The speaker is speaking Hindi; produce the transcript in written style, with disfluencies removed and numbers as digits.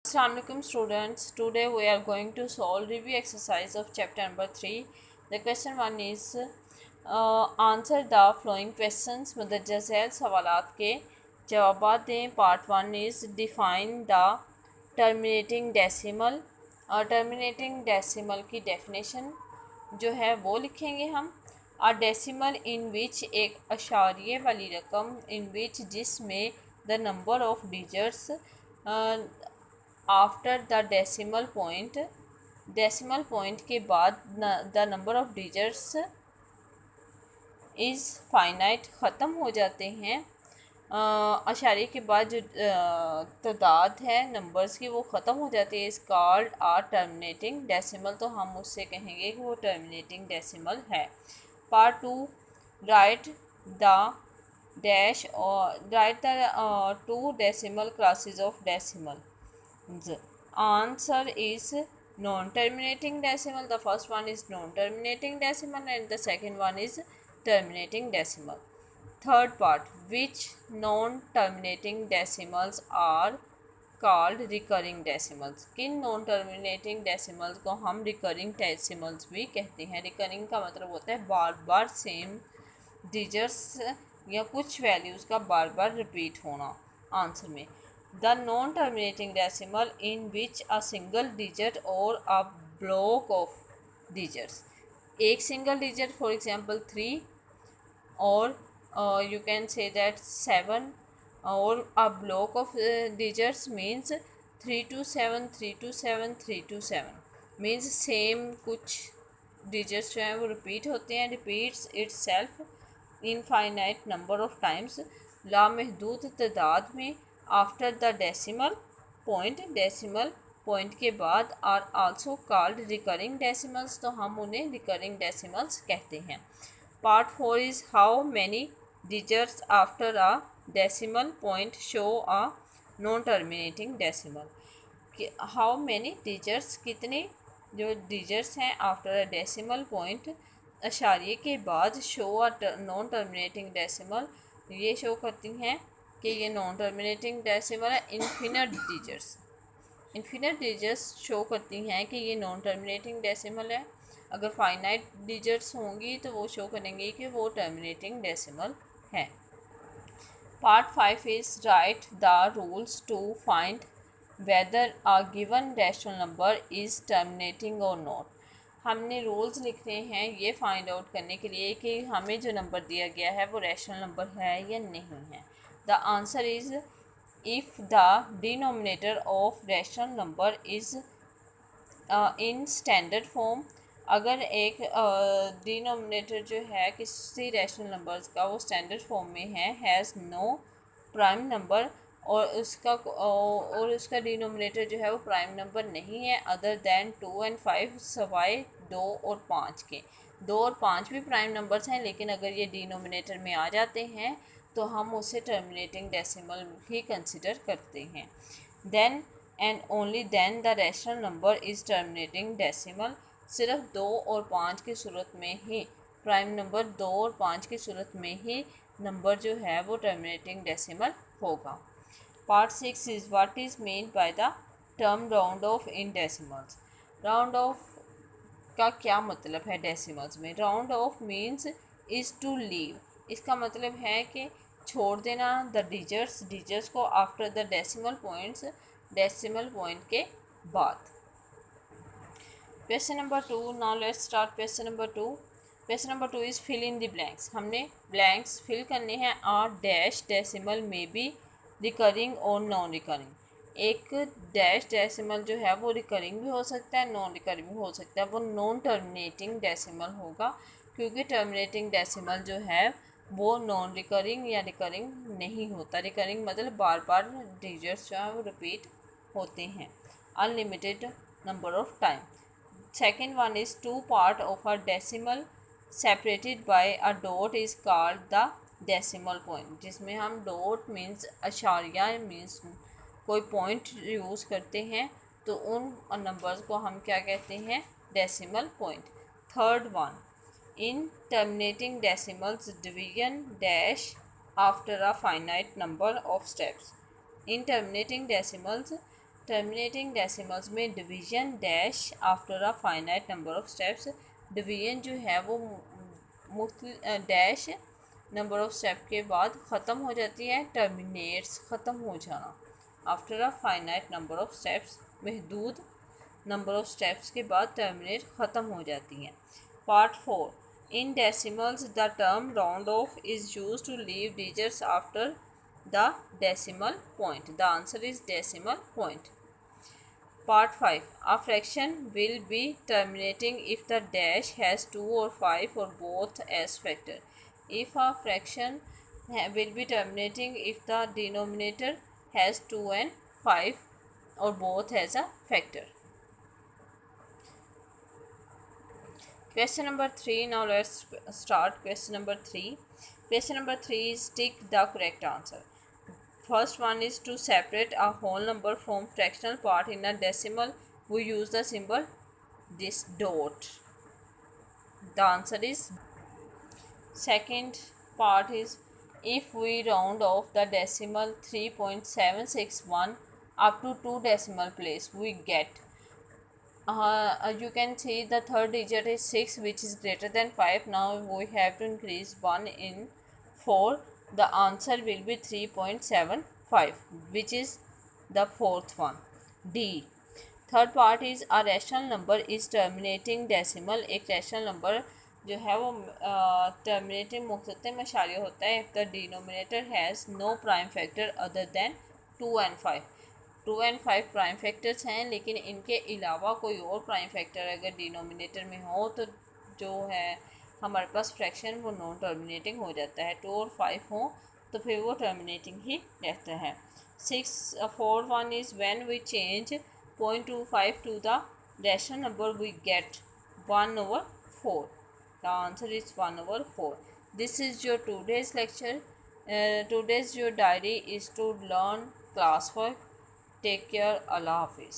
Assalamualaikum students. Today we are going to solve review exercise of chapter number 3. The question 1 is answer the following questions. मदरजा Zail सवालात के जवाब दें. Part 1 is define the terminating decimal. और terminating decimal की definition जो है वो लिखेंगे हम. A decimal in which एक अशारिये वाली रकम in which जिसमें the number of digits after the decimal point के बाद the number of digits is finite ख़त्म हो जाते हैं. अशारे के बाद जो तादाद है नंबर्स की वो ख़त्म हो जाती है. Is called a terminating decimal. तो हम उससे कहेंगे कि वो टर्मिनेटिंग डेसिमल है. पार्ट 2 राइट द डैश और right the 2 decimal classes of decimal. The answer is non-terminating decimal. The first one is non-terminating decimal and the second one is terminating decimal. Third part, which non-terminating decimals are called recurring decimals. किन non-terminating decimals को हम recurring decimals भी कहते हैं. recurring का मतलब होता है बार बार सेम डिजिट्स या कुछ वैल्यूज़ का बार बार रिपीट होना. आंसर में the non-terminating decimal in which a single digit or a block of digits, एक single digit for example 3 or you can say that 7 or a block of digits means 3 to 7 3 to 7 3 to 7 means same कुछ digits जो हैं वो repeat होते हैं. repeats itself infinite number of times लामहदूद तादाद में. आफ्टर द डेसिमल पॉइंट के बाद are also called recurring decimals. तो हम उन्हें रिकरिंग डेसिमल्स कहते हैं. Part 4 is how many digits after a decimal point show a non terminating decimal. How many digits कितने जो डिजिट्स हैं आफ्टर अ डेसिमल पॉइंट अशारिये के बाद show a non terminating decimal. ये शो करती हैं कि ये नॉन टर्मिनेटिंग डेसिमल है. इन्फिनिट डिजिट्स शो करती हैं कि ये नॉन टर्मिनेटिंग डेसिमल है. अगर फाइनाइट डिजिट्स होंगी तो वो शो करेंगे कि वो टर्मिनेटिंग डेसिमल है. Part 5 is right the rules to find whether a given rational number is terminating और नॉट. हमने रूल्स लिखने हैं ये फाइंड आउट करने के लिए कि हमें जो नंबर दिया गया है वो रैशनल नंबर है या नहीं है. The answer is if the denominator of rational number is in standard form. अगर एक डिनोमिनेटर जो है किसी रैशनल नंबर्स का वो स्टैंडर्ड फॉर्म में है हैज़ नो प्राइम नंबर और उसका डिनोमिनेटर जो है वो प्राइम नंबर नहीं है अदर दैन 2 and 5 सवाए 2 और 5 के. 2 और 5 भी प्राइम नंबर्स हैं लेकिन अगर ये डिनोमिनेटर में आ जाते हैं तो हम उसे टर्मिनेटिंग डेसिमल ही कंसिडर करते हैं. Then and only then the rational number is terminating decimal. सिर्फ 2 और 5 की सूरत में ही प्राइम नंबर 2 और 5 की सूरत में ही नंबर जो है वो टर्मिनेटिंग डेसिमल होगा. Part 6 is what is mean by the term round off in decimals. Round off का क्या मतलब है डेसिमल्स में. Round off means is to leave. इसका मतलब है कि छोड़ देना द डिजिट्स को आफ्टर द डेसिमल पॉइंट के बाद. Question number 2. Now let's start question number 2. Question number 2 is fill in the blanks. हमने ब्लैंक्स फिल करने हैं. आ डैश डेसिमल में बी रिकरिंग और नॉन रिकरिंग. एक डैश डेसिमल जो है वो रिकरिंग भी हो सकता है नॉन रिकरिंग भी हो सकता है. वो नॉन टर्मिनेटिंग डेसिमल होगा क्योंकि टर्मिनेटिंग डेसिमल जो है वो नॉन रिकरिंग या रिकरिंग नहीं होता. रिकरिंग मतलब बार बार डिजिट्स जो है वो रिपीट होते हैं unlimited number of time. Second one is 2 part of a decimal separated by a dot is called the decimal point. जिसमें हम डॉट मीन्स अशारिया मीन्स कोई पॉइंट यूज़ करते हैं तो उन नंबर्स को हम क्या कहते हैं decimal point. Third one in terminating decimals division dash after a finite number of steps. In terminating decimals terminating decimals में division dash after a finite number of steps, division जो है वो डैश नंबर ऑफ स्टेप के बाद ख़त्म हो जाती है, टर्मिनेट्स ख़त्म हो जाना, after a finite number of steps महदूद नंबर ऑफ स्टेप्स के बाद टर्मिनेट ख़त्म हो जाती हैं। Part 4, in decimals the term round off is use to leave digits after the decimal point, the answer is decimal point. Part 5, a fraction will be terminating if the dash has 2 or 5 or both as factor. If a fraction will be terminating if the denominator has 2 and 5 or both as a factor. Question number 3. Now let's start question number 3. Question number 3 is tick the correct answer. First one is to separate a whole number from fractional part in a decimal, we use the symbol this dot. The answer is. Second part is if we round off the decimal 3.761 up to 2 decimal place, we get you can see the third digit is 6, which is greater than 5. Now we have to increase 1 in 4. The answer will be 3.75, which is the fourth one. D. Third part is a rational number is terminating decimal. एक rational number जो है वो terminating मुख्ततिम अशारिया होता है if the denominator has no prime factor other than 2 and 5. 2 and 5 prime factors हैं, लेकिन इनके अलावा कोई और प्राइम फैक्टर अगर डिनोमिनेटर में हो तो जो है हमारे पास फ्रैक्शन वो नॉन टर्मिनेटिंग हो जाता है। 2 और 5 हो तो फिर वो टर्मिनेटिंग ही रहता है। 4 1 is when we change 0.25 to the rational number we get 1/4. The answer is 1/4. This is your today's lecture. Today's your diary is to learn classwork. Take care. Allah Hafiz.